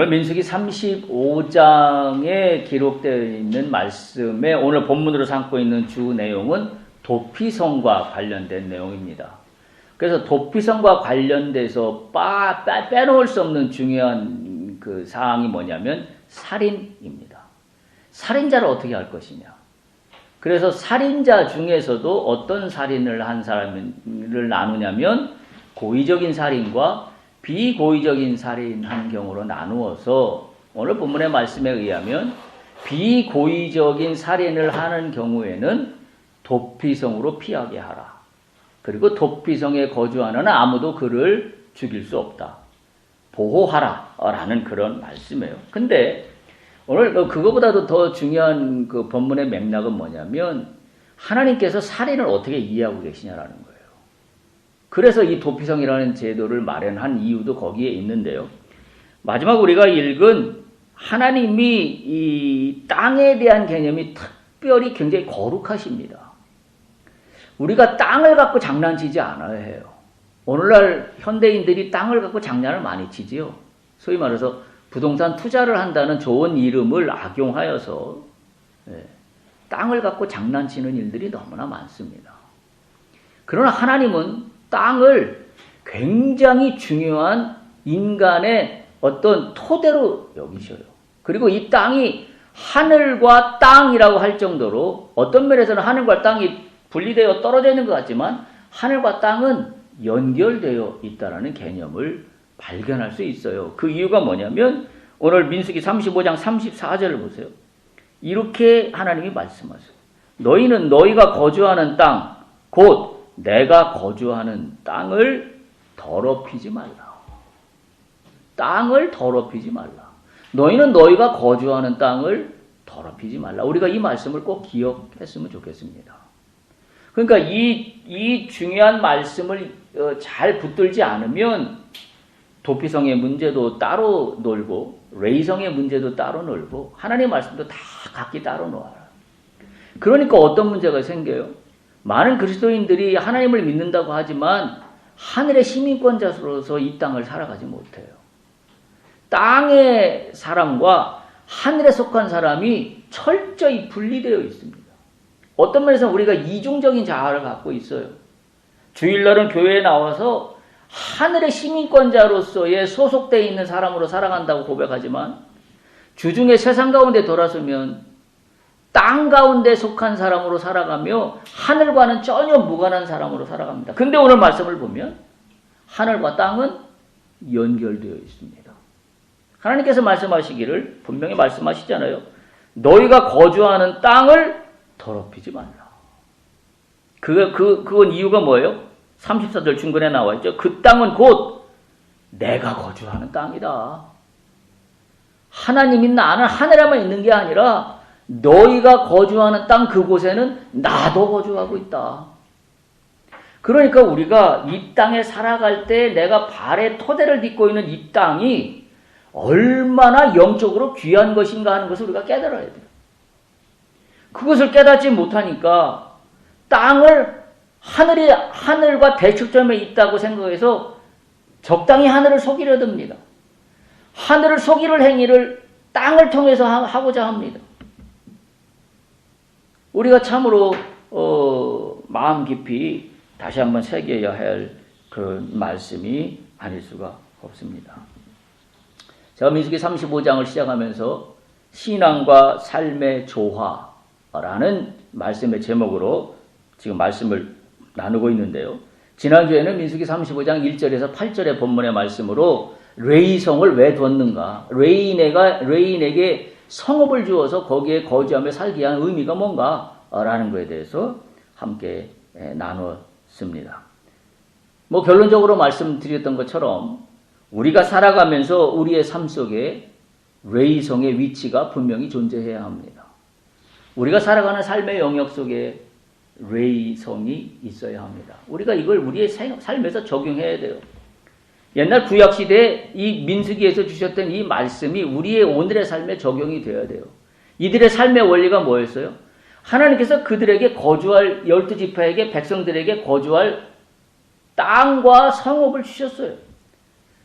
오늘 민수기 35장에 기록되어 있는 말씀에 오늘 본문으로 삼고 있는 주 내용은 도피성과 관련된 내용입니다. 그래서 도피성과 관련돼서 빼놓을 수 없는 중요한 그 사항이 뭐냐면 살인입니다. 살인자를 어떻게 할 것이냐. 그래서 살인자 중에서도 어떤 살인을 한 사람을 나누냐면 고의적인 살인과 비고의적인 살인한 경우로 나누어서 오늘 본문의 말씀에 의하면 비고의적인 살인을 하는 경우에는 도피성으로 피하게 하라. 그리고 도피성에 거주하는 아무도 그를 죽일 수 없다. 보호하라 라는 그런 말씀이에요. 근데 오늘 그거보다도 더 중요한 그 본문의 맥락은 뭐냐면 하나님께서 살인을 어떻게 이해하고 계시냐라는 거예요. 그래서 이 도피성이라는 제도를 마련한 이유도 거기에 있는데요. 마지막 우리가 읽은 하나님이 이 땅에 대한 개념이 특별히 굉장히 거룩하십니다. 우리가 땅을 갖고 장난치지 않아야 해요. 오늘날 현대인들이 땅을 갖고 장난을 많이 치지요. 소위 말해서 부동산 투자를 한다는 좋은 이름을 악용하여서 땅을 갖고 장난치는 일들이 너무나 많습니다. 그러나 하나님은 땅을 굉장히 중요한 인간의 어떤 토대로 여기셔요. 그리고 이 땅이 하늘과 땅이라고 할 정도로 어떤 면에서는 하늘과 땅이 분리되어 떨어져 있는 것 같지만 하늘과 땅은 연결되어 있다는 개념을 발견할 수 있어요. 그 이유가 뭐냐면 오늘 민수기 35장 34절을 보세요. 이렇게 하나님이 말씀하세요. 너희는 너희가 거주하는 땅, 곧 내가 거주하는 땅을 더럽히지 말라. 땅을 더럽히지 말라. 너희는 너희가 거주하는 땅을 더럽히지 말라. 우리가 이 말씀을 꼭 기억했으면 좋겠습니다. 그러니까 이 중요한 말씀을 잘 붙들지 않으면 도피성의 문제도 따로 놀고 레이성의 문제도 따로 놀고 하나님의 말씀도 다 각기 따로 놓아라. 그러니까 어떤 문제가 생겨요? 많은 그리스도인들이 하나님을 믿는다고 하지만 하늘의 시민권자로서 이 땅을 살아가지 못해요. 땅의 사람과 하늘에 속한 사람이 철저히 분리되어 있습니다. 어떤 면에서 우리가 이중적인 자아를 갖고 있어요. 주일날은 교회에 나와서 하늘의 시민권자로서의 소속되어 있는 사람으로 살아간다고 고백하지만 주중에 세상 가운데 돌아서면 땅 가운데 속한 사람으로 살아가며 하늘과는 전혀 무관한 사람으로 살아갑니다. 근데 오늘 말씀을 보면 하늘과 땅은 연결되어 있습니다. 하나님께서 말씀하시기를 분명히 말씀하시잖아요. 너희가 거주하는 땅을 더럽히지 말라. 그건 이유가 뭐예요? 34절 중간에 나와 있죠. 그 땅은 곧 내가 거주하는 땅이다. 하나님이 나는 하늘에만 있는 게 아니라 너희가 거주하는 땅 그곳에는 나도 거주하고 있다. 그러니까 우리가 이 땅에 살아갈 때 내가 발의 토대를 딛고 있는 이 땅이 얼마나 영적으로 귀한 것인가 하는 것을 우리가 깨달아야 돼요. 그것을 깨닫지 못하니까 땅을 하늘과 대척점에 있다고 생각해서 적당히 하늘을 속이려 듭니다. 하늘을 속이는 행위를 땅을 통해서 하고자 합니다. 우리가 참으로 마음 깊이 다시 한번 새겨야 할 그런 말씀이 아닐 수가 없습니다. 제가 민수기 35장을 시작하면서 신앙과 삶의 조화라는 말씀의 제목으로 지금 말씀을 나누고 있는데요. 지난주에는 민수기 35장 1절에서 8절의 본문의 말씀으로 레이성을 왜 뒀는가? 레인에게 성읍을 주어서 거기에 거주하며 살게 한 의미가 뭔가? 라는 것에 대해서 함께 나눴습니다. 결론적으로 말씀드렸던 것처럼 우리가 살아가면서 우리의 삶 속에 레이성의 위치가 분명히 존재해야 합니다. 우리가 살아가는 삶의 영역 속에 레이성이 있어야 합니다. 우리가 이걸 우리의 삶에서 적용해야 돼요. 옛날 구약시대에 이 민수기에서 주셨던 이 말씀이 우리의 오늘의 삶에 적용이 되어야 돼요. 이들의 삶의 원리가 뭐였어요? 하나님께서 그들에게 거주할 12지파에게 백성들에게 거주할 땅과 성읍을 주셨어요.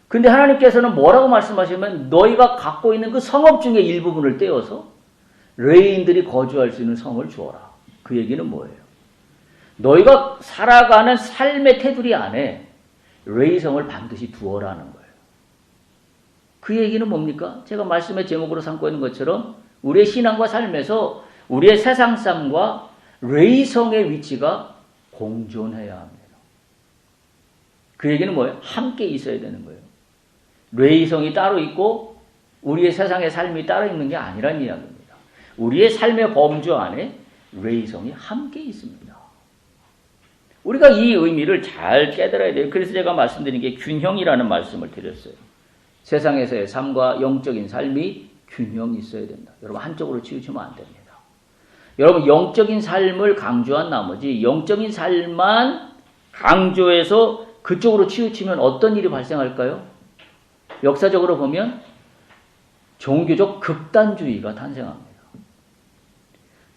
근데 하나님께서는 뭐라고 말씀하시면 너희가 갖고 있는 그 성읍 중에 일부분을 떼어서 레위인들이 거주할 수 있는 성을 주어라. 그 얘기는 뭐예요? 너희가 살아가는 삶의 테두리 안에 레위성을 반드시 두어라는 거예요. 그 얘기는 뭡니까? 제가 말씀의 제목으로 삼고 있는 것처럼 우리의 신앙과 삶에서 우리의 세상 삶과 레위성의 위치가 공존해야 합니다. 그 얘기는 뭐예요? 함께 있어야 되는 거예요. 레위성이 따로 있고 우리의 세상의 삶이 따로 있는 게 아니란 이야기입니다. 우리의 삶의 범주 안에 레위성이 함께 있습니다. 우리가 이 의미를 잘 깨달아야 돼요. 그래서 제가 말씀드린 게 균형이라는 말씀을 드렸어요. 세상에서의 삶과 영적인 삶이 균형이 있어야 된다. 여러분 한쪽으로 치우치면 안 됩니다. 여러분 영적인 삶을 강조한 나머지 영적인 삶만 강조해서 그쪽으로 치우치면 어떤 일이 발생할까요? 역사적으로 보면 종교적 극단주의가 탄생합니다.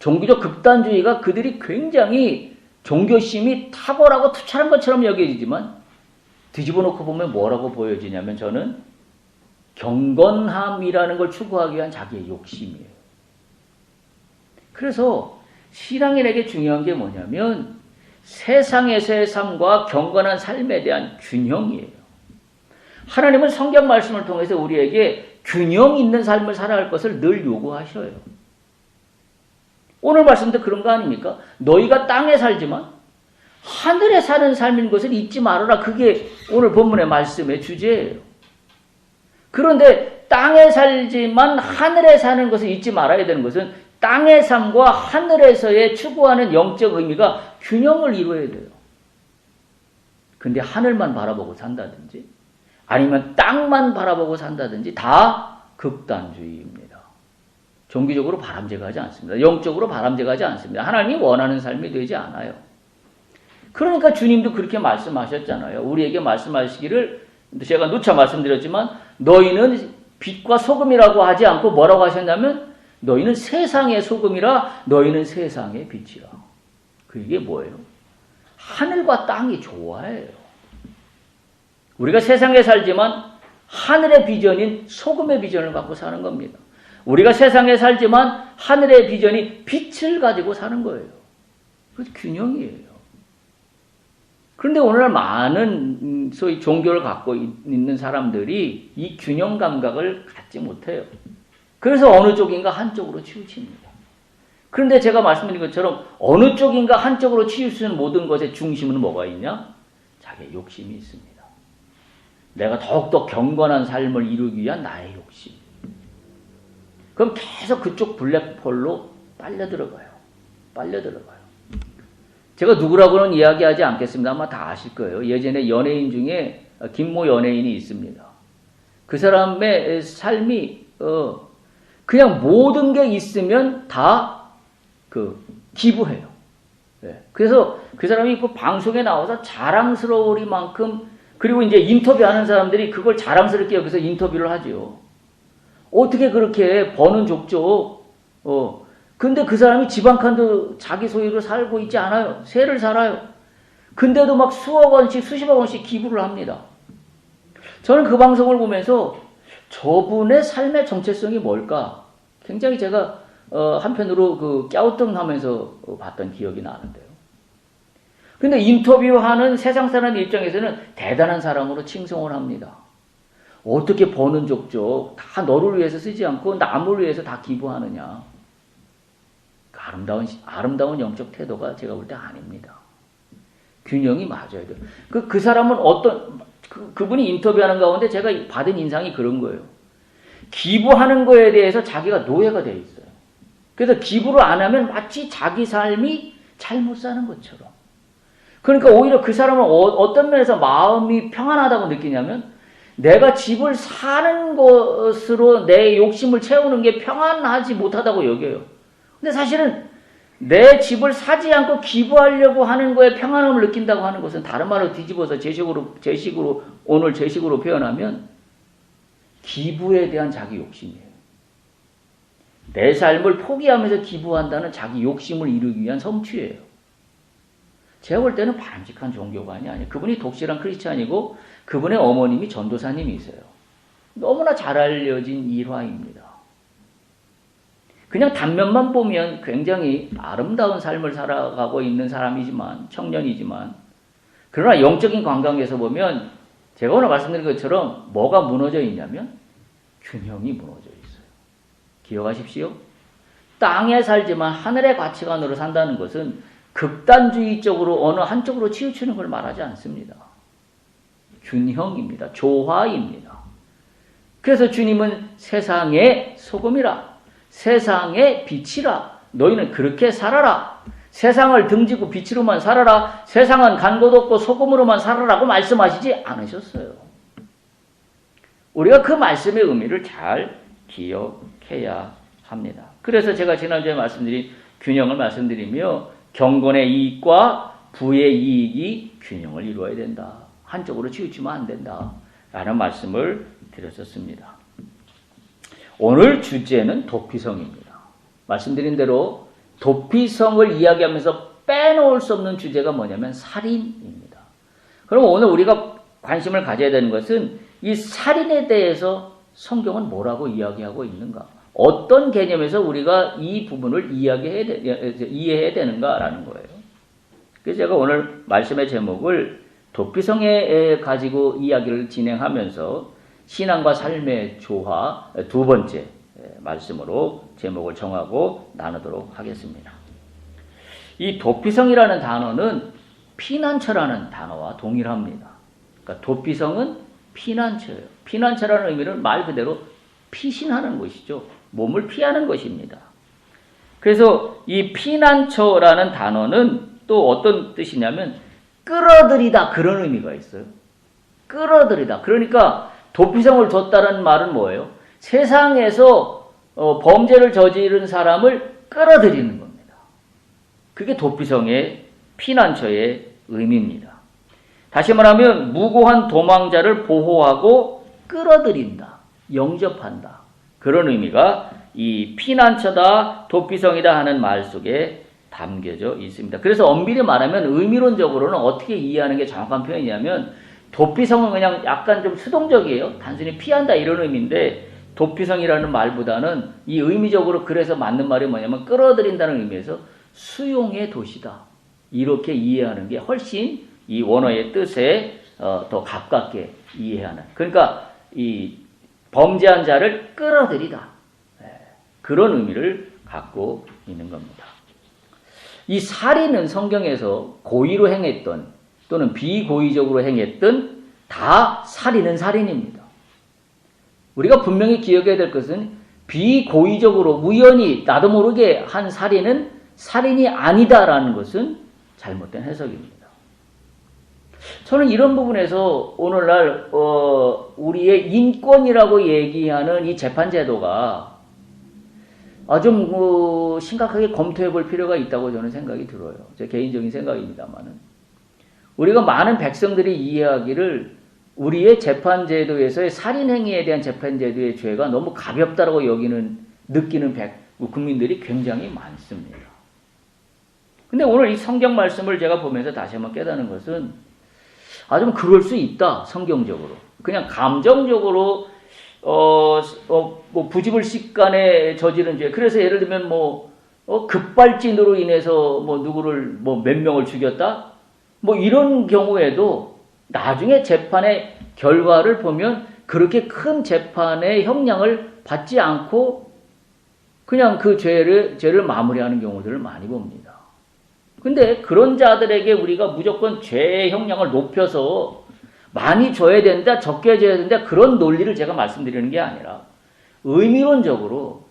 종교적 극단주의가 그들이 굉장히 종교심이 탁월하고 투철한 것처럼 여겨지지만 뒤집어 놓고 보면 뭐라고 보여지냐면 저는 경건함이라는 걸 추구하기 위한 자기의 욕심이에요. 그래서 신앙인에게 중요한 게 뭐냐면 세상에서의 삶과 경건한 삶에 대한 균형이에요. 하나님은 성경 말씀을 통해서 우리에게 균형 있는 삶을 살아갈 것을 늘 요구하셔요. 오늘 말씀도 그런 거 아닙니까? 너희가 땅에 살지만 하늘에 사는 삶인 것을 잊지 말아라. 그게 오늘 본문의 말씀의 주제예요. 그런데 땅에 살지만 하늘에 사는 것을 잊지 말아야 되는 것은 땅의 삶과 하늘에서의 추구하는 영적 의미가 균형을 이루어야 돼요. 근데 하늘만 바라보고 산다든지 아니면 땅만 바라보고 산다든지 다 극단주의입니다. 종교적으로 바람직하지 않습니다. 영적으로 바람직하지 않습니다. 하나님이 원하는 삶이 되지 않아요. 그러니까 주님도 그렇게 말씀하셨잖아요. 우리에게 말씀하시기를 제가 누차 말씀드렸지만 너희는 빛과 소금이라고 하지 않고 뭐라고 하셨냐면 너희는 세상의 소금이라 너희는 세상의 빛이라. 그게 뭐예요? 하늘과 땅이 조화예요. 우리가 세상에 살지만 하늘의 비전인 소금의 비전을 갖고 사는 겁니다. 우리가 세상에 살지만 하늘의 비전이 빛을 가지고 사는 거예요. 그 균형이에요. 그런데 오늘날 많은 소위 종교를 갖고 있는 사람들이 이 균형 감각을 갖지 못해요. 그래서 어느 쪽인가 한쪽으로 치우칩니다. 그런데 제가 말씀드린 것처럼 어느 쪽인가 한쪽으로 치우치는 모든 것의 중심은 뭐가 있냐? 자기의 욕심이 있습니다. 내가 더욱더 경건한 삶을 이루기 위한 나의 욕심. 그럼 계속 그쪽 블랙홀로 빨려들어가요. 제가 누구라고는 이야기하지 않겠습니다. 아마 다 아실 거예요. 예전에 연예인 중에 김모 연예인이 있습니다. 그 사람의 삶이 그냥 모든 게 있으면 다 기부해요. 그래서 그 사람이 그 방송에 나와서 자랑스러우리만큼 그리고 이제 인터뷰하는 사람들이 그걸 자랑스럽게 여기서 인터뷰를 하죠. 어떻게 그렇게 버는 족족. 근데 그 사람이 집 한 칸도 자기 소유로 살고 있지 않아요. 새를 살아요. 근데도 막 수억 원씩 수십억 원씩 기부를 합니다. 저는 그 방송을 보면서 저분의 삶의 정체성이 뭘까? 굉장히 제가 한편으로 갸우뚱하면서 봤던 기억이 나는데요. 근데 인터뷰하는 세상 사람 입장에서는 대단한 사람으로 칭송을 합니다. 어떻게 버는 족족 다 너를 위해서 쓰지 않고 남을 위해서 다 기부하느냐. 아름다운 영적 태도가 제가 볼 때 아닙니다. 균형이 맞아야 돼요. 그 사람은 그분이 인터뷰하는 가운데 제가 받은 인상이 그런 거예요. 기부하는 거에 대해서 자기가 노예가 돼 있어요. 그래서 기부를 안 하면 마치 자기 삶이 잘못 사는 것처럼. 그러니까 오히려 그 사람은 어떤 면에서 마음이 평안하다고 느끼냐면 내가 집을 사는 것으로 내 욕심을 채우는 게 평안하지 못하다고 여겨요. 근데 사실은 내 집을 사지 않고 기부하려고 하는 거에 평안함을 느낀다고 하는 것은 다른 말로 뒤집어서 오늘 제 식으로 표현하면 기부에 대한 자기 욕심이에요. 내 삶을 포기하면서 기부한다는 자기 욕심을 이루기 위한 성취예요. 제가 볼 때는 바람직한 종교관이 아니에요. 그분이 독실한 크리스찬이고 그분의 어머님이 전도사님이세요. 너무나 잘 알려진 일화입니다. 그냥 단면만 보면 굉장히 아름다운 삶을 살아가고 있는 사람이지만, 청년이지만, 그러나 영적인 관광에서 보면 제가 오늘 말씀드린 것처럼 뭐가 무너져 있냐면 균형이 무너져 있어요. 기억하십시오. 땅에 살지만 하늘의 가치관으로 산다는 것은 극단주의적으로 어느 한쪽으로 치우치는 걸 말하지 않습니다. 균형입니다. 조화입니다. 그래서 주님은 세상의 소금이라, 세상의 빛이라, 너희는 그렇게 살아라. 세상을 등지고 빛으로만 살아라. 세상은 간 곳 없고 소금으로만 살아라고 말씀하시지 않으셨어요. 우리가 그 말씀의 의미를 잘 기억해야 합니다. 그래서 제가 지난주에 말씀드린 균형을 말씀드리며 경건의 이익과 부의 이익이 균형을 이루어야 된다. 한쪽으로 치우치면 안 된다. 라는 말씀을 드렸었습니다. 오늘 주제는 도피성입니다. 말씀드린 대로 도피성을 이야기하면서 빼놓을 수 없는 주제가 뭐냐면 살인입니다. 그럼 오늘 우리가 관심을 가져야 되는 것은 이 살인에 대해서 성경은 뭐라고 이야기하고 있는가? 어떤 개념에서 우리가 이 부분을 이해해야 되는가라는 거예요. 그래서 제가 오늘 말씀의 제목을 도피성에 가지고 이야기를 진행하면서 신앙과 삶의 조화 두 번째 말씀으로 제목을 정하고 나누도록 하겠습니다. 이 도피성이라는 단어는 피난처라는 단어와 동일합니다. 그러니까 도피성은 피난처예요. 피난처라는 의미는 말 그대로 피신하는 것이죠. 몸을 피하는 것입니다. 그래서 이 피난처라는 단어는 또 어떤 뜻이냐면 끌어들이다, 그런 의미가 있어요. 끌어들이다. 그러니까 도피성을 뒀다는 말은 뭐예요? 세상에서 범죄를 저지른 사람을 끌어들이는 겁니다. 그게 도피성의 피난처의 의미입니다. 다시 말하면 무고한 도망자를 보호하고 끌어들인다, 영접한다. 그런 의미가 이 피난처다, 도피성이다 하는 말 속에 담겨져 있습니다. 그래서 엄밀히 말하면 의미론적으로는 어떻게 이해하는 게 정확한 표현이냐면 도피성은 그냥 약간 좀 수동적이에요. 단순히 피한다 이런 의미인데 도피성이라는 말보다는 이 의미적으로 그래서 맞는 말이 뭐냐면 끌어들인다는 의미에서 수용의 도시다. 이렇게 이해하는 게 훨씬 이 원어의 뜻에 더 가깝게 이해하는. 그러니까 이 범죄한 자를 끌어들이다. 그런 의미를 갖고 있는 겁니다. 이 살인은 성경에서 고의로 행했던 또는 비고의적으로 행했던 다 살인은 살인입니다. 우리가 분명히 기억해야 될 것은 비고의적으로 우연히 나도 모르게 한 살인은 살인이 아니다라는 것은 잘못된 해석입니다. 저는 이런 부분에서 오늘날 우리의 인권이라고 얘기하는 이 재판제도가 좀 심각하게 검토해 볼 필요가 있다고 저는 생각이 들어요. 제 개인적인 생각입니다만은. 우리가 많은 백성들이 이해하기를 우리의 재판제도에서의 살인행위에 대한 재판제도의 죄가 너무 가볍다라고 느끼는 국민들이 굉장히 많습니다. 근데 오늘 이 성경 말씀을 제가 보면서 다시 한번 깨닫는 것은 좀 그럴 수 있다, 성경적으로. 그냥 감정적으로 뭐 부지불식간에 저지른 죄. 그래서 예를 들면 급발진으로 인해서 누구를 몇 명을 죽였다. 이런 경우에도 나중에 재판의 결과를 보면 그렇게 큰 재판의 형량을 받지 않고 그냥 그 죄를 마무리하는 경우들을 많이 봅니다. 근데 그런 자들에게 우리가 무조건 죄의 형량을 높여서 많이 줘야 된다, 적게 줘야 된다, 그런 논리를 제가 말씀드리는 게 아니라 의미론적으로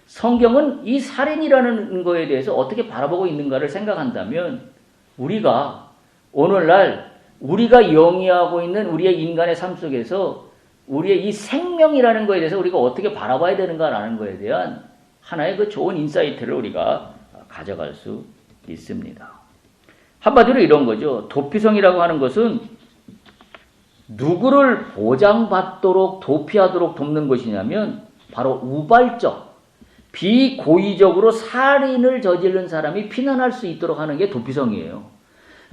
성경은 이 살인이라는 거에 대해서 어떻게 바라보고 있는가를 생각한다면 우리가 오늘날 우리가 영위하고 있는 우리의 인간의 삶 속에서 우리의 이 생명이라는 거에 대해서 우리가 어떻게 바라봐야 되는가라는 거에 대한 하나의 그 좋은 인사이트를 우리가 가져갈 수 있습니다. 한마디로 이런 거죠. 도피성이라고 하는 것은 누구를 보장받도록 도피하도록 돕는 것이냐면 바로 우발적, 비고의적으로 살인을 저지른 사람이 피난할 수 있도록 하는 게 도피성이에요.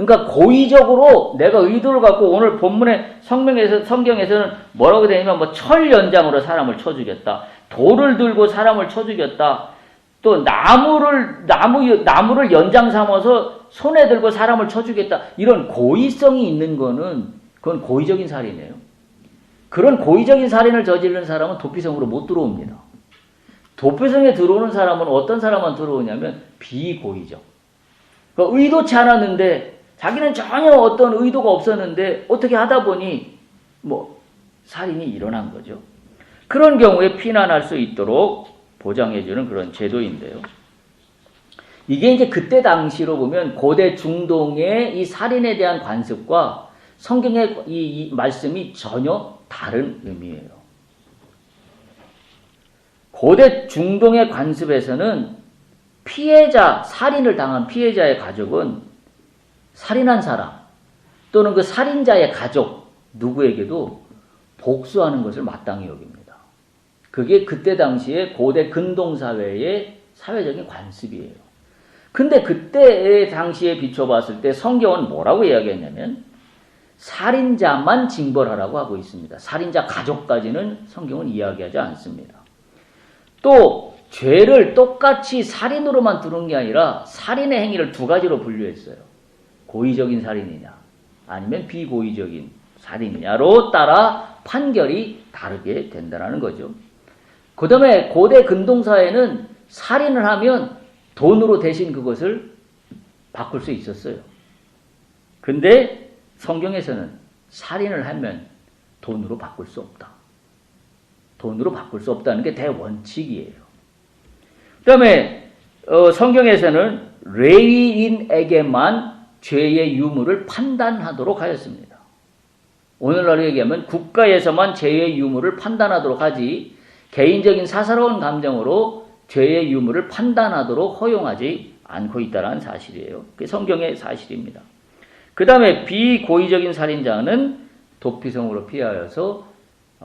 그러니까 고의적으로 내가 의도를 갖고 오늘 본문의 성경에서는 뭐라고 되냐면 뭐 철 연장으로 사람을 쳐 죽였다. 돌을 들고 사람을 쳐 죽였다. 또 나무를 연장 삼아서 손에 들고 사람을 쳐 죽였다. 이런 고의성이 있는 거는 그건 고의적인 살인이에요. 그런 고의적인 살인을 저지르는 사람은 도피성으로 못 들어옵니다. 도피성에 들어오는 사람은 어떤 사람만 들어오냐면 비고의적. 그러니까 의도치 않았는데 자기는 전혀 어떤 의도가 없었는데 어떻게 하다 보니 뭐 살인이 일어난 거죠. 그런 경우에 피난할 수 있도록 보장해주는 그런 제도인데요. 이게 이제 그때 당시로 보면 고대 중동의 이 살인에 대한 관습과 성경의 이 말씀이 전혀 다른 의미예요. 고대 중동의 관습에서는 살인을 당한 피해자의 가족은 살인한 사람 또는 그 살인자의 가족 누구에게도 복수하는 것을 마땅히 여깁니다. 그게 그때 당시에 고대 근동사회의 사회적인 관습이에요. 근데 그때 당시에 비춰봤을 때 성경은 뭐라고 이야기했냐면 살인자만 징벌하라고 하고 있습니다. 살인자 가족까지는 성경은 이야기하지 않습니다. 또 죄를 똑같이 살인으로만 두는 게 아니라 살인의 행위를 두 가지로 분류했어요. 고의적인 살인이냐 아니면 비고의적인 살인이냐로 따라 판결이 다르게 된다는 거죠. 그 다음에 고대 근동사회는 살인을 하면 돈으로 대신 그것을 바꿀 수 있었어요. 근데 성경에서는 살인을 하면 돈으로 바꿀 수 없다. 돈으로 바꿀 수 없다는 게 대원칙이에요. 그 다음에 성경에서는 레위인에게만 죄의 유무를 판단하도록 하였습니다. 오늘날로 얘기하면 국가에서만 죄의 유무를 판단하도록 하지 개인적인 사사로운 감정으로 죄의 유무를 판단하도록 허용하지 않고 있다는 사실이에요. 그게 성경의 사실입니다. 그 다음에 비고의적인 살인자는 도피성으로 피하여서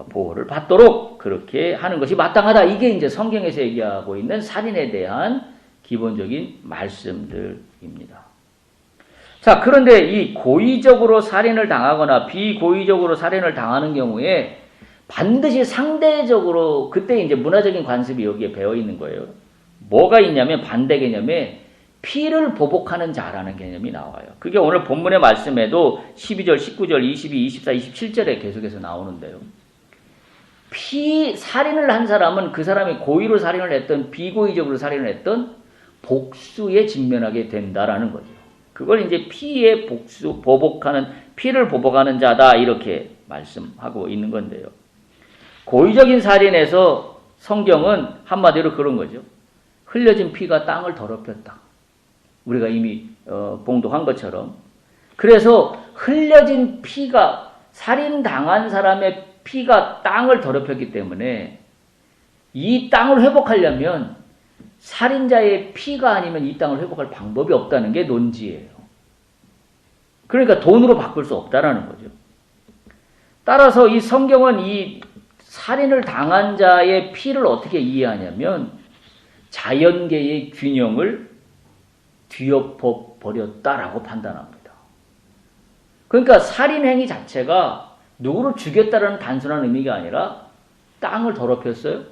보호를 받도록 그렇게 하는 것이 마땅하다. 이게 이제 성경에서 얘기하고 있는 살인에 대한 기본적인 말씀들입니다. 자, 그런데 이 고의적으로 살인을 당하거나 비고의적으로 살인을 당하는 경우에 반드시 상대적으로 그때 이제 문화적인 관습이 여기에 배어 있는 거예요. 뭐가 있냐면 반대 개념에 피를 보복하는 자라는 개념이 나와요. 그게 오늘 본문의 말씀에도 12절, 19절, 22, 24, 27절에 계속해서 나오는데요. 살인을 한 사람은 그 사람이 고의로 살인을 했던 비고의적으로 살인을 했던 복수에 직면하게 된다라는 거죠. 그걸 이제 피를 보복하는 자다 이렇게 말씀하고 있는 건데요. 고의적인 살인에서 성경은 한마디로 그런 거죠. 흘려진 피가 땅을 더럽혔다. 우리가 이미 봉독한 것처럼. 그래서 흘려진 피가 살인당한 사람의 피가 땅을 더럽혔기 때문에 이 땅을 회복하려면 살인자의 피가 아니면 이 땅을 회복할 방법이 없다는 게 논지예요. 그러니까 돈으로 바꿀 수 없다라는 거죠. 따라서 이 성경은 이 살인을 당한 자의 피를 어떻게 이해하냐면 자연계의 균형을 뒤엎어 버렸다라고 판단합니다. 그러니까 살인행위 자체가 누구를 죽였다라는 단순한 의미가 아니라 땅을 더럽혔어요.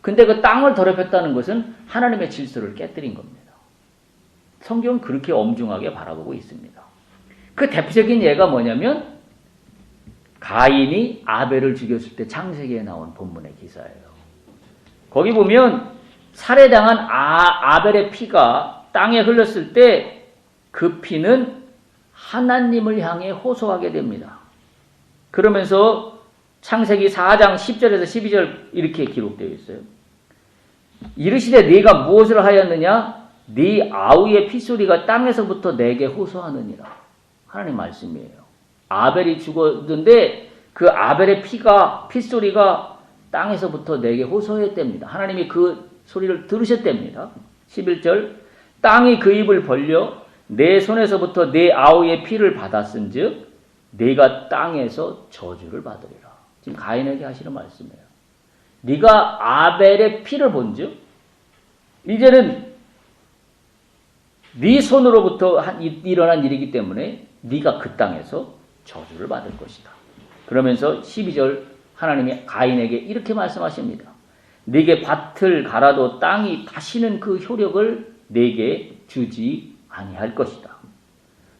근데 그 땅을 더럽혔다는 것은 하나님의 질서를 깨뜨린 겁니다. 성경은 그렇게 엄중하게 바라보고 있습니다. 그 대표적인 예가 뭐냐면 가인이 아벨을 죽였을 때 창세기에 나온 본문의 기사예요. 거기 보면 살해당한 아벨의 피가 땅에 흘렀을 때 그 피는 하나님을 향해 호소하게 됩니다. 그러면서 창세기 4장 10절에서 12절 이렇게 기록되어 있어요. 이르시되 네가 무엇을 하였느냐? 네 아우의 피소리가 땅에서부터 내게 호소하느니라. 하나님 말씀이에요. 아벨이 죽었는데 그 아벨의 피소리가 땅에서부터 내게 호소했답니다. 하나님이 그 소리를 들으셨답니다. 11절 땅이 그 입을 벌려 내 손에서부터 내 아우의 피를 받았은즉 네가 땅에서 저주를 받으리라. 지금 가인에게 하시는 말씀이에요. 네가 아벨의 피를 본즉 이제는 네 손으로부터 일어난 일이기 때문에 네가 그 땅에서 저주를 받을 것이다. 그러면서 12절 하나님이 가인에게 이렇게 말씀하십니다. 네게 밭을 갈아도 땅이 다시는 그 효력을 네게 주지 아니할 것이다.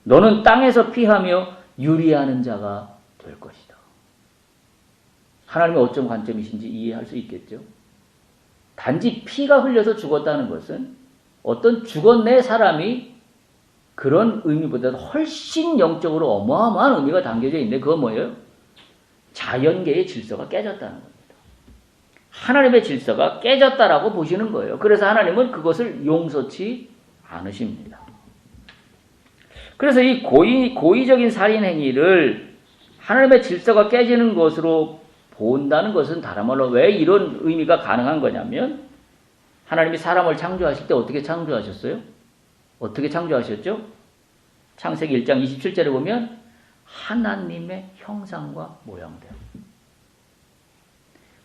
너는 땅에서 피하며 유리하는 자가 될 것이다. 하나님의 어떤 관점이신지 이해할 수 있겠죠? 단지 피가 흘려서 죽었다는 것은 어떤 죽었네 사람이 그런 의미보다 훨씬 영적으로 어마어마한 의미가 담겨져 있는데 그건 뭐예요? 자연계의 질서가 깨졌다는 겁니다. 하나님의 질서가 깨졌다라고 보시는 거예요. 그래서 하나님은 그것을 용서치 않으십니다. 그래서 이 고의적인 살인 행위를 하나님의 질서가 깨지는 것으로 본다는 것은 다른 말로 왜 이런 의미가 가능한 거냐면 하나님이 사람을 창조하실 때 어떻게 창조하셨어요? 어떻게 창조하셨죠? 창세기 1장 27절에 보면 하나님의 형상과 모양대로.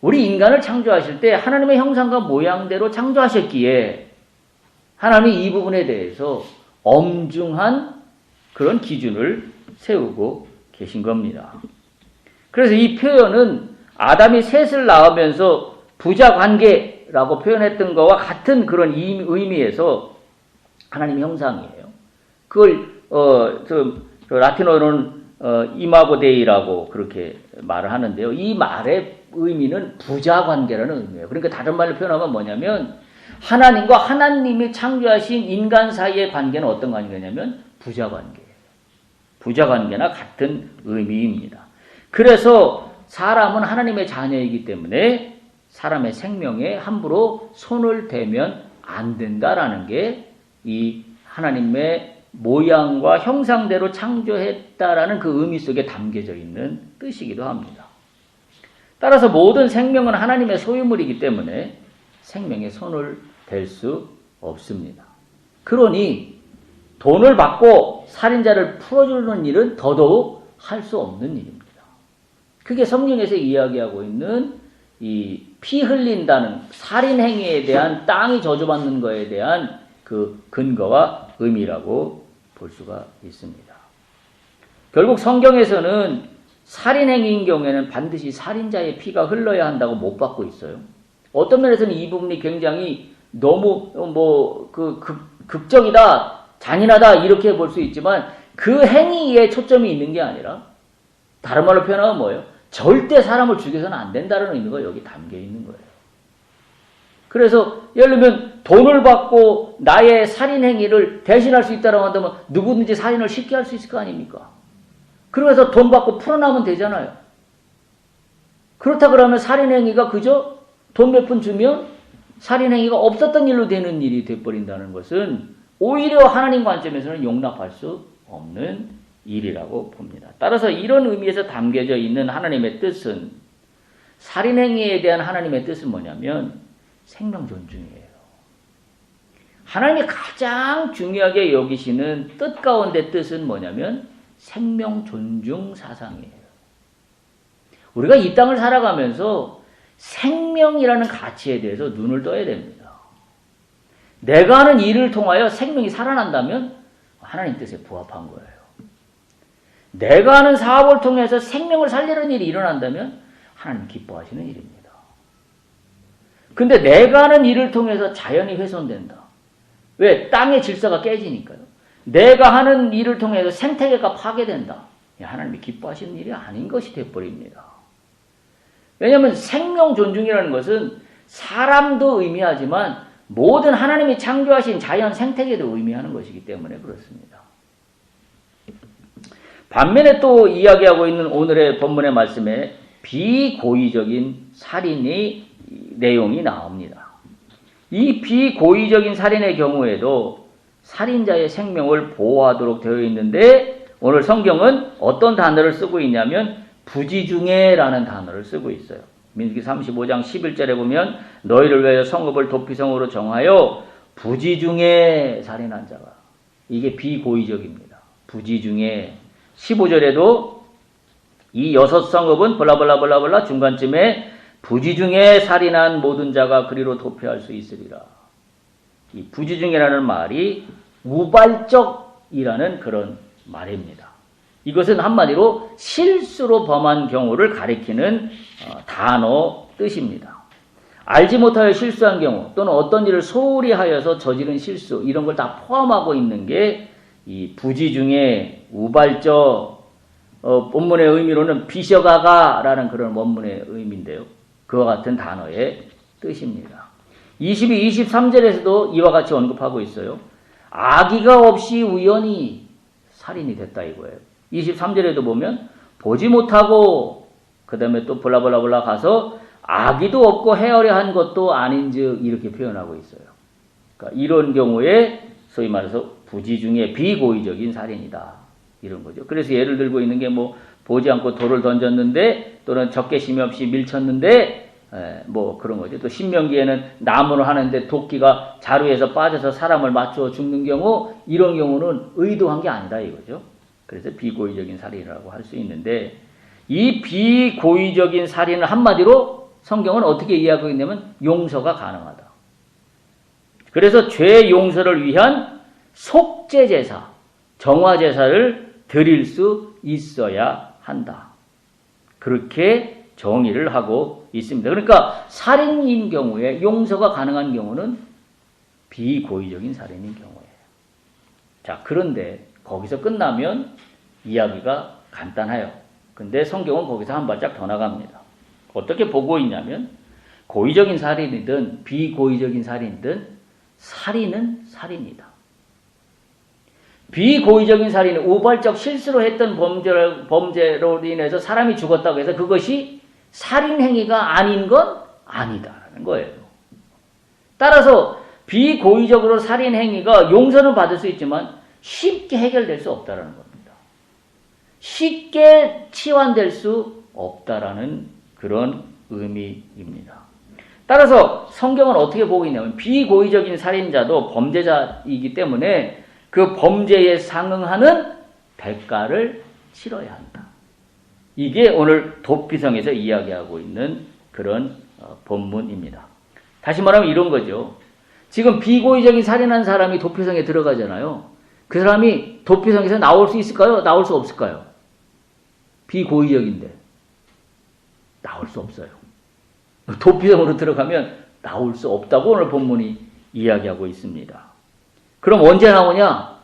우리 인간을 창조하실 때 하나님의 형상과 모양대로 창조하셨기에 하나님이 이 부분에 대해서 엄중한 그런 기준을 세우고 계신 겁니다. 그래서 이 표현은 아담이 셋을 낳으면서 부자관계라고 표현했던 것과 같은 그런 의미에서 하나님의 형상이에요. 그걸 라틴어로는 이마고데이라고 그렇게 말을 하는데요. 이 말의 의미는 부자관계라는 의미예요. 그러니까 다른 말로 표현하면 뭐냐면 하나님과 하나님이 창조하신 인간 사이의 관계는 어떤 관계냐면 부자관계예요. 부자관계나 같은 의미입니다. 그래서 사람은 하나님의 자녀이기 때문에 사람의 생명에 함부로 손을 대면 안 된다라는 게 이 하나님의 모양과 형상대로 창조했다라는 그 의미 속에 담겨져 있는 뜻이기도 합니다. 따라서 모든 생명은 하나님의 소유물이기 때문에 생명에 손을 댈 수 없습니다. 그러니 돈을 받고 살인자를 풀어주는 일은 더더욱 할 수 없는 일입니다. 그게 성경에서 이야기하고 있는 이 피 흘린다는 살인행위에 대한 땅이 저주받는 것에 대한 그 근거와 의미라고 볼 수가 있습니다. 결국 성경에서는 살인행위인 경우에는 반드시 살인자의 피가 흘러야 한다고 못 받고 있어요. 어떤 면에서는 이 부분이 굉장히 너무 극적이다, 잔인하다 이렇게 볼 수 있지만 그 행위에 초점이 있는 게 아니라 다른 말로 표현하면 뭐예요? 절대 사람을 죽여서는 안 된다는 의미가 여기 담겨 있는 거예요. 그래서 예를 들면 돈을 받고 나의 살인 행위를 대신할 수 있다고 한다면 누구든지 살인을 쉽게 할 수 있을 거 아닙니까? 그러면서 돈 받고 풀어나면 되잖아요. 그렇다 그러면 살인 행위가 그저 돈 몇 푼 주면 살인 행위가 없었던 일로 되는 일이 돼버린다는 것은 오히려 하나님 관점에서는 용납할 수 없는 일이라고 봅니다. 따라서 이런 의미에서 담겨져 있는 하나님의 뜻은 살인행위에 대한 하나님의 뜻은 뭐냐면 생명 존중이에요. 하나님이 가장 중요하게 여기시는 뜻 가운데 뜻은 뭐냐면 생명 존중 사상이에요. 우리가 이 땅을 살아가면서 생명이라는 가치에 대해서 눈을 떠야 됩니다. 내가 하는 일을 통하여 생명이 살아난다면 하나님 뜻에 부합한 거예요. 내가 하는 사업을 통해서 생명을 살리는 일이 일어난다면 하나님 기뻐하시는 일입니다. 근데 내가 하는 일을 통해서 자연이 훼손된다. 왜? 땅의 질서가 깨지니까요. 내가 하는 일을 통해서 생태계가 파괴된다. 하나님이 기뻐하시는 일이 아닌 것이 되어버립니다. 왜냐하면 생명 존중이라는 것은 사람도 의미하지만 모든 하나님이 창조하신 자연 생태계도 의미하는 것이기 때문에 그렇습니다. 반면에 또 이야기하고 있는 오늘의 본문의 말씀에 비고의적인 살인의 내용이 나옵니다. 이 비고의적인 살인의 경우에도 살인자의 생명을 보호하도록 되어 있는데 오늘 성경은 어떤 단어를 쓰고 있냐면 부지중해라는 단어를 쓰고 있어요. 민수기 35장 11절에 보면 너희를 위하여 성읍을 도피성으로 정하여 부지중해 살인한 자가, 이게 비고의적입니다. 부지중해. 15절에도 이 6성읍은 블라블라블라블라 중간쯤에 부지중해 살인한 모든 자가 그리로 도피할 수 있으리라. 이 부지중해라는 말이 우발적이라는 그런 말입니다. 이것은 한마디로 실수로 범한 경우를 가리키는 단어 뜻입니다. 알지 못하여 실수한 경우 또는 어떤 일을 소홀히 하여서 저지른 실수 이런 걸 다 포함하고 있는 게 이 부지 중에 우발적 본문의 의미로는 비셔가가라는 그런 원문의 의미인데요. 그와 같은 단어의 뜻입니다. 22, 23절에서도 이와 같이 언급하고 있어요. 악의가 없이 우연히 살인이 됐다 이거예요. 23절에도 보면 보지 못하고 그 다음에 또 블라블라블라 가서 악의도 없고 헤아려 한 것도 아닌즉 이렇게 표현하고 있어요. 그러니까 이런 경우에 소위 말해서 부지 중에 비고의적인 살인이다. 이런 거죠. 그래서 예를 들고 있는 게 뭐 보지 않고 돌을 던졌는데 또는 적개 심이 없이 밀쳤는데 뭐 그런 거죠. 또 신명기에는 나무를 하는데 도끼가 자루에서 빠져서 사람을 맞추어 죽는 경우 이런 경우는 의도한 게 아니다 이거죠. 그래서 비고의적인 살인이라고 할 수 있는데 이 비고의적인 살인을 한마디로 성경은 어떻게 이해하고 있냐면 용서가 가능하다. 그래서 죄 용서를 위한 속죄제사, 정화제사를 드릴 수 있어야 한다. 그렇게 정의를 하고 있습니다. 그러니까 살인인 경우에 용서가 가능한 경우는 비고의적인 살인인 경우예요. 자, 그런데 거기서 끝나면 이야기가 간단해요. 근데 성경은 거기서 한 발짝 더 나갑니다. 어떻게 보고 있냐면 고의적인 살인이든 비고의적인 살인이든 살인은 살인이다. 비고의적인 살인은 우발적 실수로 했던 범죄로 인해서 사람이 죽었다고 해서 그것이 살인행위가 아닌 건 아니다라는 거예요. 따라서 비고의적으로 살인행위가 용서는 받을 수 있지만 쉽게 해결될 수 없다라는 겁니다. 쉽게 치환될 수 없다라는 그런 의미입니다. 따라서 성경은 어떻게 보고 있냐면 비고의적인 살인자도 범죄자이기 때문에 그 범죄에 상응하는 대가를 치러야 한다. 이게 오늘 도피성에서 이야기하고 있는 그런 본문입니다. 다시 말하면 이런 거죠. 지금 비고의적인 살인한 사람이 도피성에 들어가잖아요. 그 사람이 도피성에서 나올 수 있을까요? 나올 수 없을까요? 비고의적인데 나올 수 없어요. 도피성으로 들어가면 나올 수 없다고 오늘 본문이 이야기하고 있습니다. 그럼 언제 나오냐?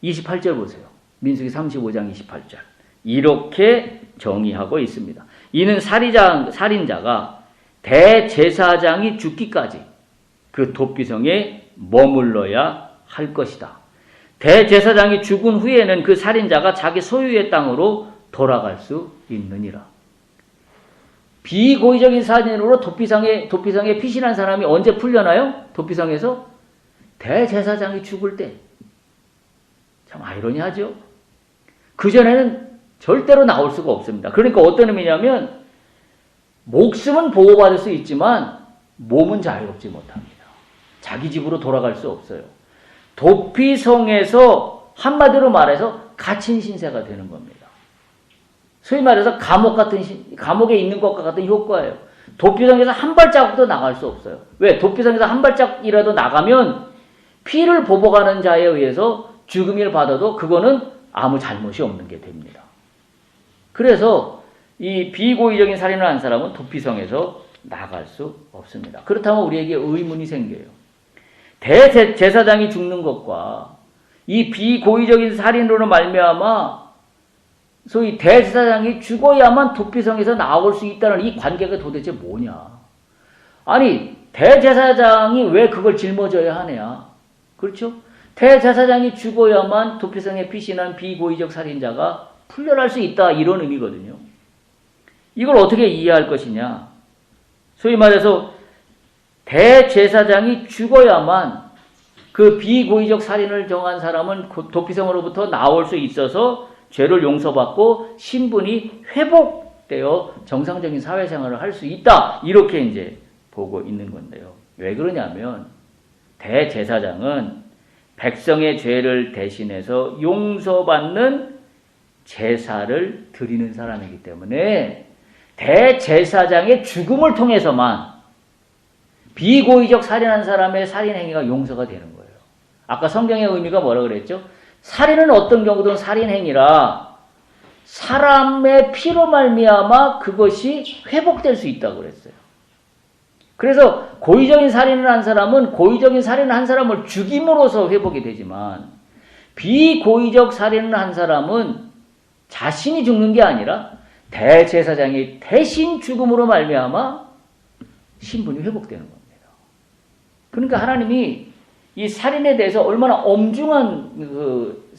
28절 보세요. 민수기 35장 28절. 이렇게 정의하고 있습니다. 이는 살인자가 대제사장이 죽기까지 그 도피성에 머물러야 할 것이다. 대제사장이 죽은 후에는 그 살인자가 자기 소유의 땅으로 돌아갈 수 있느니라. 비고의적인 살인으로 도피성에 피신한 사람이 언제 풀려나요? 도피성에서? 대제사장이 죽을 때. 참 아이러니하죠. 그전에는 절대로 나올 수가 없습니다. 그러니까 어떤 의미냐면 목숨은 보호받을 수 있지만 몸은 자유롭지 못합니다. 자기 집으로 돌아갈 수 없어요. 도피성에서 한마디로 말해서 갇힌 신세가 되는 겁니다. 소위 말해서 감옥에 있는 것과 같은 효과예요. 도피성에서 한 발자국도 나갈 수 없어요. 왜? 도피성에서 한 발짝이라도 나가면 피를 보복하는 자에 의해서 죽음을 받아도 그거는 아무 잘못이 없는 게 됩니다. 그래서 이 비고의적인 살인을 한 사람은 도피성에서 나갈 수 없습니다. 그렇다면 우리에게 의문이 생겨요. 대제사장이 죽는 것과 이 비고의적인 살인으로 말미암아 소위 대제사장이 죽어야만 도피성에서 나올 수 있다는 이 관계가 도대체 뭐냐? 아니 대제사장이 왜 그걸 짊어져야 하냐? 그렇죠? 대제사장이 죽어야만 도피성에 피신한 비고의적 살인자가 풀려날 수 있다 이런 의미거든요. 이걸 어떻게 이해할 것이냐? 소위 말해서 대제사장이 죽어야만 그 비고의적 살인을 정한 사람은 도피성으로부터 나올 수 있어서 죄를 용서받고 신분이 회복되어 정상적인 사회생활을 할 수 있다. 이렇게 이제 보고 있는 건데요. 왜 그러냐면 대제사장은 백성의 죄를 대신해서 용서받는 제사를 드리는 사람이기 때문에 대제사장의 죽음을 통해서만 비고의적 살인한 사람의 살인행위가 용서가 되는 거예요. 아까 성경의 의미가 뭐라 그랬죠? 살인은 어떤 경우든 살인행위라 사람의 피로 말미암아 그것이 회복될 수 있다고 그랬어요. 그래서 고의적인 살인을 한 사람은 고의적인 살인을 한 사람을 죽임으로써 회복이 되지만 비고의적 살인을 한 사람은 자신이 죽는 게 아니라 대제사장이 대신 죽음으로 말미암아 신분이 회복되는 겁니다. 그러니까 하나님이 이 살인에 대해서 얼마나 엄중한 그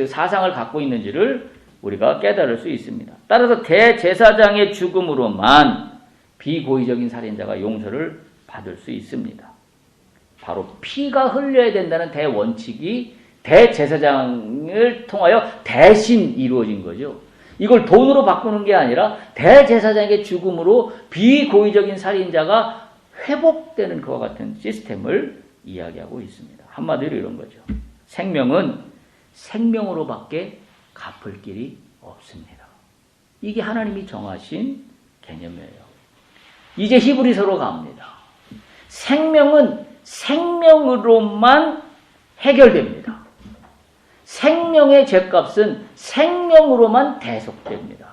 사상을 갖고 있는지를 우리가 깨달을 수 있습니다. 따라서 대제사장의 죽음으로만 비고의적인 살인자가 용서를 받을 수 있습니다. 바로 피가 흘려야 된다는 대원칙이 대제사장을 통하여 대신 이루어진 거죠. 이걸 돈으로 바꾸는 게 아니라 대제사장의 죽음으로 비고의적인 살인자가 회복되는 것과 같은 시스템을 이야기하고 있습니다. 한마디로 이런 거죠. 생명은 생명으로밖에 갚을 길이 없습니다. 이게 하나님이 정하신 개념이에요. 이제 히브리서로 갑니다. 생명은 생명으로만 해결됩니다. 생명의 죗값은 생명으로만 대속됩니다.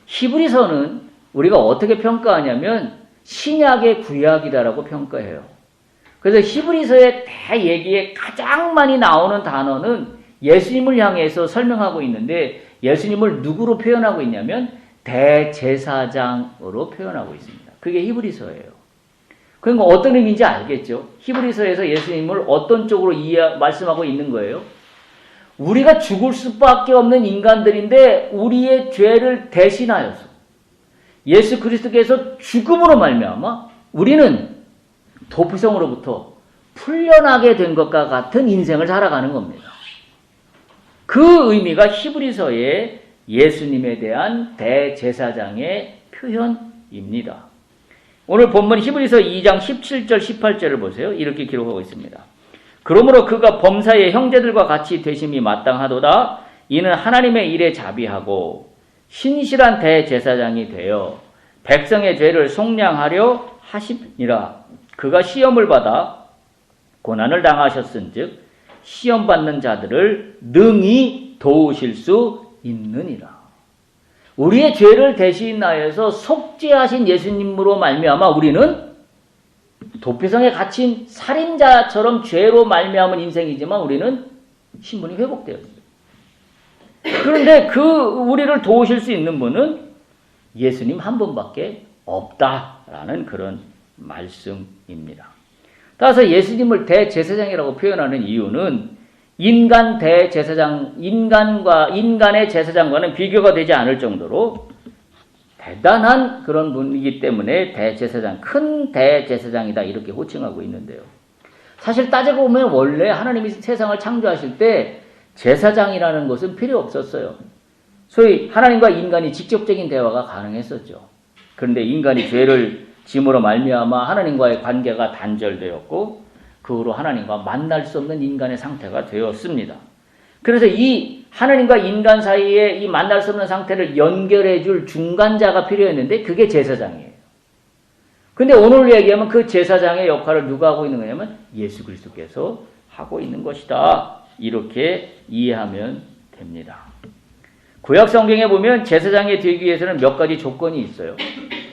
히브리서는 우리가 어떻게 평가하냐면 신약의 구약이다라고 평가해요. 그래서 히브리서의 대얘기에 가장 많이 나오는 단어는 예수님을 향해서 설명하고 있는데 예수님을 누구로 표현하고 있냐면 대제사장으로 표현하고 있습니다. 그게 히브리서예요. 그러니까 어떤 의미인지 알겠죠? 히브리서에서 예수님을 어떤 쪽으로 말씀하고 있는 거예요? 우리가 죽을 수밖에 없는 인간들인데 우리의 죄를 대신하여서 예수 그리스도께서 죽음으로 말미암아 우리는 도피성으로부터 풀려나게 된 것과 같은 인생을 살아가는 겁니다. 그 의미가 히브리서의 예수님에 대한 대제사장의 표현입니다. 오늘 본문 히브리서 2장 17절 18절을 보세요. 이렇게 기록하고 있습니다. 그러므로 그가 범사의 형제들과 같이 되심이 마땅하도다. 이는 하나님의 일에 자비하고 신실한 대제사장이 되어 백성의 죄를 속량하려 하심이라. 그가 시험을 받아 고난을 당하셨은즉 시험 받는 자들을 능히 도우실 수 있느니라. 우리의 죄를 대신하여서 속죄하신 예수님으로 말미암아 우리는 도피성에 갇힌 살인자처럼 죄로 말미암은 인생이지만 우리는 신분이 회복되었어요. 그런데 우리를 도우실 수 있는 분은 예수님 한 분밖에 없다라는 그런 말씀입니다. 따라서 예수님을 대제사장이라고 표현하는 이유는 인간의 제사장과는 비교가 되지 않을 정도로 대단한 그런 분이기 때문에 큰 대제사장이다 이렇게 호칭하고 있는데요. 사실 따지고 보면 원래 하나님이 세상을 창조하실 때 제사장이라는 것은 필요 없었어요. 소위 하나님과 인간이 직접적인 대화가 가능했었죠. 그런데 인간이 죄를 짐으로 말미암아 하나님과의 관계가 단절되었고 그 후로 하나님과 만날 수 없는 인간의 상태가 되었습니다. 그래서 이 하나님과 인간 사이에 이 만날 수 없는 상태를 연결해 줄 중간자가 필요했는데 그게 제사장이에요. 근데 오늘 얘기하면 그 제사장의 역할을 누가 하고 있는 거냐면 예수 그리스도께서 하고 있는 것이다. 이렇게 이해하면 됩니다. 구약 성경에 보면 제사장이 되기 위해서는 몇 가지 조건이 있어요.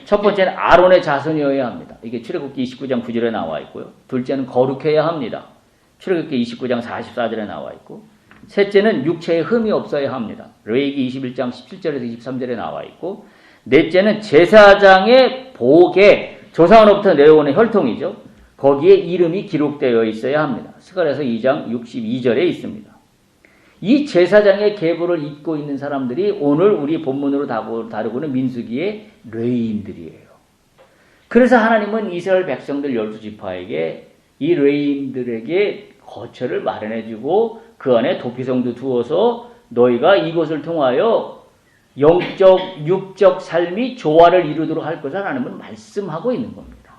첫 번째는 아론의 자손이어야 합니다. 이게 출애굽기 29장 9절에 나와 있고요. 둘째는 거룩해야 합니다. 출애굽기 29장 44절에 나와 있고 셋째는 육체에 흠이 없어야 합니다. 레위기 21장 17절에서 23절에 나와 있고 넷째는 제사장의 복에 조상으로부터 내려오는 혈통이죠. 거기에 이름이 기록되어 있어야 합니다. 스가랴서 2장 62절에 있습니다. 이 제사장의 계보를 잇고 있는 사람들이 오늘 우리 본문으로 다루고는 민수기의 레위인들이에요. 그래서 하나님은 이스라엘 백성들 12지파에게 이 레위인들에게 거처를 마련해주고 그 안에 도피성도 두어서 너희가 이것을 통하여 영적, 육적 삶이 조화를 이루도록 할 것을 하나님은 말씀하고 있는 겁니다.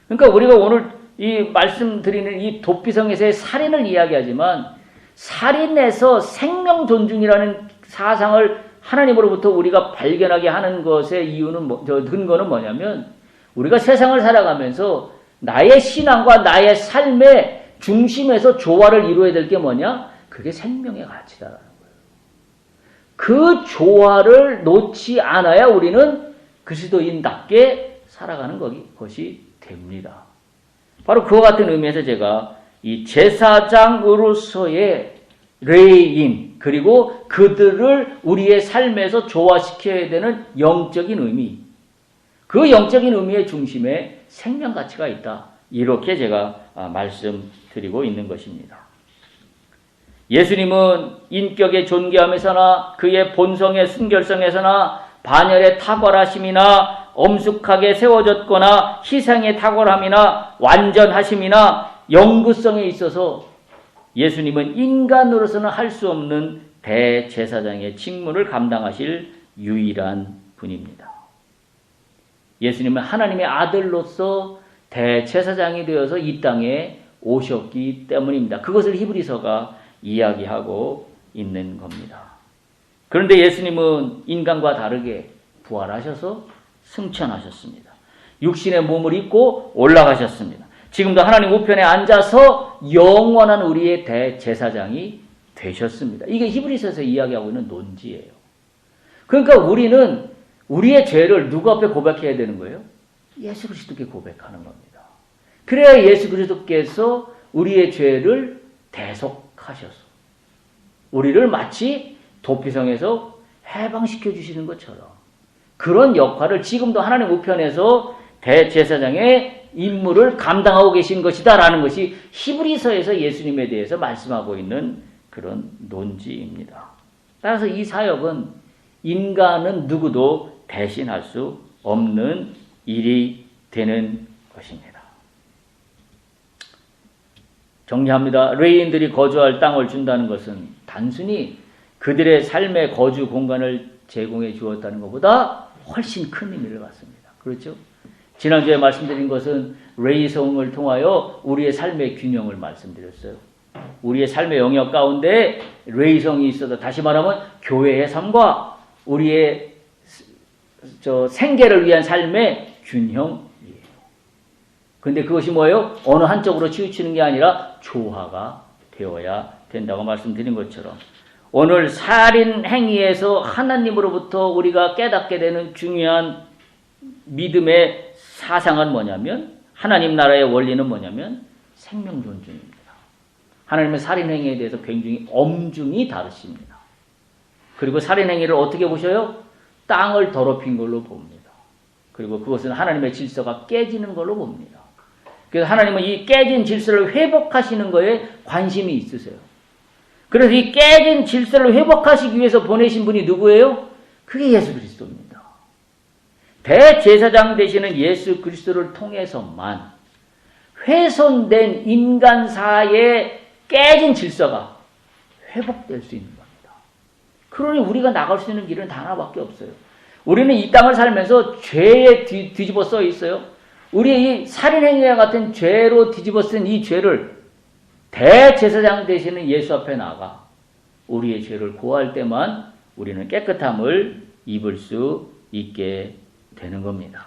그러니까 우리가 오늘 이 말씀드리는 이 도피성에서의 살인을 이야기하지만 살인에서 생명 존중이라는 사상을 하나님으로부터 우리가 발견하게 하는 것의 이유는 근거는 뭐냐면 우리가 세상을 살아가면서 나의 신앙과 나의 삶에 중심에서 조화를 이루어야 될 게 뭐냐? 그게 생명의 가치다라는 거예요. 그 조화를 놓지 않아야 우리는 그리스도인답게 살아가는 것이 됩니다. 바로 그와 같은 의미에서 제가 이 제사장으로서의 레인, 그리고 그들을 우리의 삶에서 조화시켜야 되는 영적인 의미, 그 영적인 의미의 중심에 생명 가치가 있다. 이렇게 제가 말씀드리고 있는 것입니다. 예수님은 인격의 존귀함에서나 그의 본성의 순결성에서나 반열의 탁월하심이나 엄숙하게 세워졌거나 희생의 탁월함이나 완전하심이나 영구성에 있어서 예수님은 인간으로서는 할 수 없는 대제사장의 직무를 감당하실 유일한 분입니다. 예수님은 하나님의 아들로서 대제사장이 되어서 이 땅에 오셨기 때문입니다. 그것을 히브리서가 이야기하고 있는 겁니다. 그런데 예수님은 인간과 다르게 부활하셔서 승천하셨습니다. 육신의 몸을 입고 올라가셨습니다. 지금도 하나님 우편에 앉아서 영원한 우리의 대제사장이 되셨습니다. 이게 히브리서에서 이야기하고 있는 논지예요. 그러니까 우리는 우리의 죄를 누구 앞에 고백해야 되는 거예요? 예수 그리스도께 고백하는 겁니다. 그래야 예수 그리스도께서 우리의 죄를 대속하셔서 우리를 마치 도피성에서 해방시켜 주시는 것처럼 그런 역할을 지금도 하나님 우편에서 대제사장의 임무를 감당하고 계신 것이다라는 것이 히브리서에서 예수님에 대해서 말씀하고 있는 그런 논지입니다. 따라서 이 사역은 인간은 누구도 대신할 수 없는 일이 되는 것입니다. 정리합니다. 레위인들이 거주할 땅을 준다는 것은 단순히 그들의 삶의 거주 공간을 제공해 주었다는 것보다 훨씬 큰 의미를 갖습니다. 그렇죠? 지난주에 말씀드린 것은 레위성을 통하여 우리의 삶의 균형을 말씀드렸어요. 우리의 삶의 영역 가운데 레위성이 있어도 다시 말하면 교회의 삶과 우리의 생계를 위한 삶의 균형이에요. 그런데 그것이 뭐예요? 어느 한쪽으로 치우치는 게 아니라 조화가 되어야 된다고 말씀드린 것처럼 오늘 살인 행위에서 하나님으로부터 우리가 깨닫게 되는 중요한 믿음의 사상은 뭐냐면 하나님 나라의 원리는 뭐냐면 생명 존중입니다. 하나님의 살인 행위에 대해서 굉장히 엄중히 다루십니다. 그리고 살인 행위를 어떻게 보셔요? 땅을 더럽힌 걸로 봅니다. 그리고 그것은 하나님의 질서가 깨지는 걸로 봅니다. 그래서 하나님은 이 깨진 질서를 회복하시는 거에 관심이 있으세요. 그래서 이 깨진 질서를 회복하시기 위해서 보내신 분이 누구예요? 그게 예수 그리스도입니다. 대제사장 되시는 예수 그리스도를 통해서만 훼손된 인간사의 깨진 질서가 회복될 수 있는 겁니다. 그러니 우리가 나갈 수 있는 길은 단 하나밖에 없어요. 우리는 이 땅을 살면서 죄에 뒤집어 써 있어요. 우리의 이 살인행위와 같은 죄로 뒤집어 쓴 이 죄를 대제사장 되시는 예수 앞에 나가 우리의 죄를 고할 때만 우리는 깨끗함을 입을 수 있게 되는 겁니다.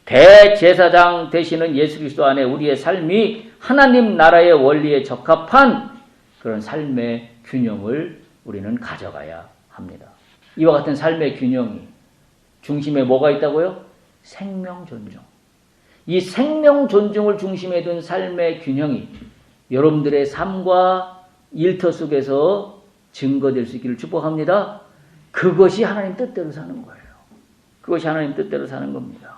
대제사장 되시는 예수 그리스도 안에 우리의 삶이 하나님 나라의 원리에 적합한 그런 삶의 균형을 우리는 가져가야 합니다. 이와 같은 삶의 균형이 중심에 뭐가 있다고요? 생명 존중. 이 생명 존중을 중심에 둔 삶의 균형이 여러분들의 삶과 일터 속에서 증거될 수 있기를 축복합니다. 그것이 하나님 뜻대로 사는 거예요. 그것이 하나님 뜻대로 사는 겁니다.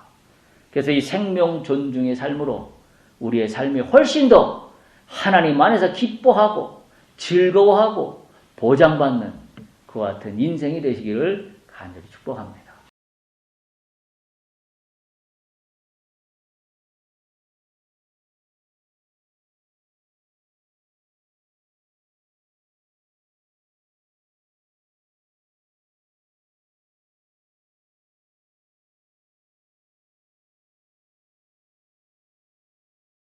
그래서 이 생명 존중의 삶으로 우리의 삶이 훨씬 더 하나님 안에서 기뻐하고 즐거워하고 보장받는 그와 같은 인생이 되시기를 간절히 축복합니다.